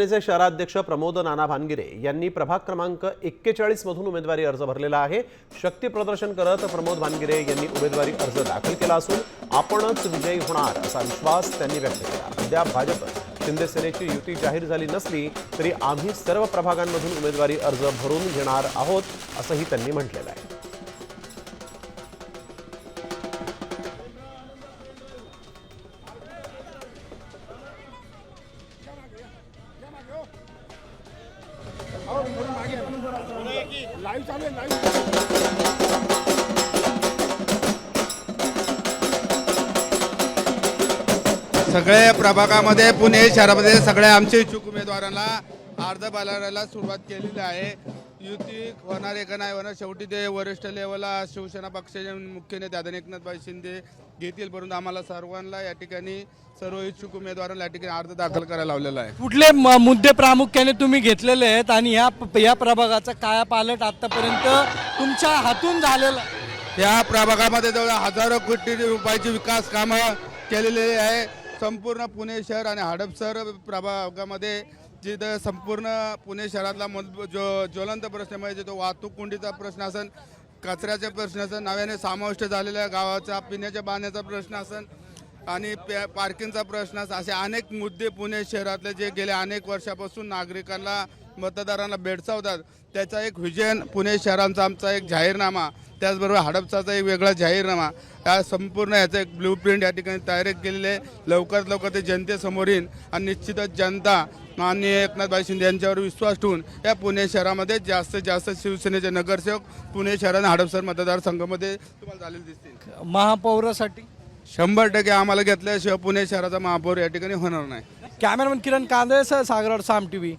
शिवसेनेचे शहराध्यक्ष प्रमोद नाना भानगिरे यांनी प्रभाग क्रमांक 41 मधून उमेदवारी अर्ज भरलेला आहे। शक्ती प्रदर्शन करत प्रमोद भानगिरे यांनी उमेदवारी अर्ज दाखल केला असून आपणच विजयी होणार असा विश्वास त्यांनी व्यक्त केला। अद्याप भाजप शिंदे सेनेची युती जाहीर झाली नसली तरी आम्ही सर्व प्रभागांमधून उमेदवारी अर्ज भरून घेणार आहोत असंही त्यांनी म्हटलेलं आहे। सगळे प्रभागामध्ये पुणे शहरामध्ये सगळ्या आमच्या इच्छुक उमेदवारांना अर्ज भरायला सुरुवात केलेली आहे। युती होणार आहे का नाही होणार शेवटी ते वरिष्ठ लेवलला शिवसेना पक्षाचे मुख्य नेते आदरणीय एकनाथभाई शिंदे घेतील, परंतु आम्हाला सर्वांना या ठिकाणी सर्व इच्छुक उमेदवारांना या ठिकाणी अर्ज दाखल करायला लावलेला आहे। कुठले मुद्दे प्रामुख्याने तुम्ही घेतलेले आहेत आणि या प्रभागाचा कायापालट आतापर्यंत तुमच्या हातून झालेला? या प्रभागामध्ये जवळ हजारो कोटी रुपयाची विकास कामं केलेली आहे। संपूर्ण पुणे शहर आणि हडपसर प्रभागामध्ये जिथं संपूर्ण पुणे शहरातला ज्वलंत प्रश्न म्हणजे तो वाहतूक कोंडीचा प्रश्न असेल, कचऱ्याचे प्रश्न असेल, नव्याने समाविष्ट झालेल्या गावाचा पिण्याच्या पाण्याचा प्रश्न असेल आणि पार्किंगचा प्रश्न असेल, असे अनेक मुद्दे पुणे शहरातले जे गेल्या अनेक वर्षापासून नागरिकांना मतदारांना भेडसावतात त्याचा एक व्हिजन पुणे शहरांचा आमचा एक जाहीरनामा, त्याचबरोबर हडपचाचा एक वेगळा जाहीरनामा, या संपूर्ण याचं एक ब्लूप्रिंट या ठिकाणी तयार केलेले आहे। लवकरात लवकर ते जनतेसमोर येईल आणि निश्चितच जनता माननीय एकनाथभाई शिंदे यांच्यावर विश्वास ठेवून या पुणे शहरामध्ये जास्तीत जास्त शिवसेनेचे नगरसेवक पुणे शहर आणि हडपसर मतदारसंघामध्ये तुम्हाला झालेले दिसतील। महापौरासाठी 100% आम्हाला घेतल्याशिवाय पुणे शहराचा महापौर या ठिकाणी होणार नाही। कॅमेरामन किरण कांदळे सह सागर साम टीव्ही।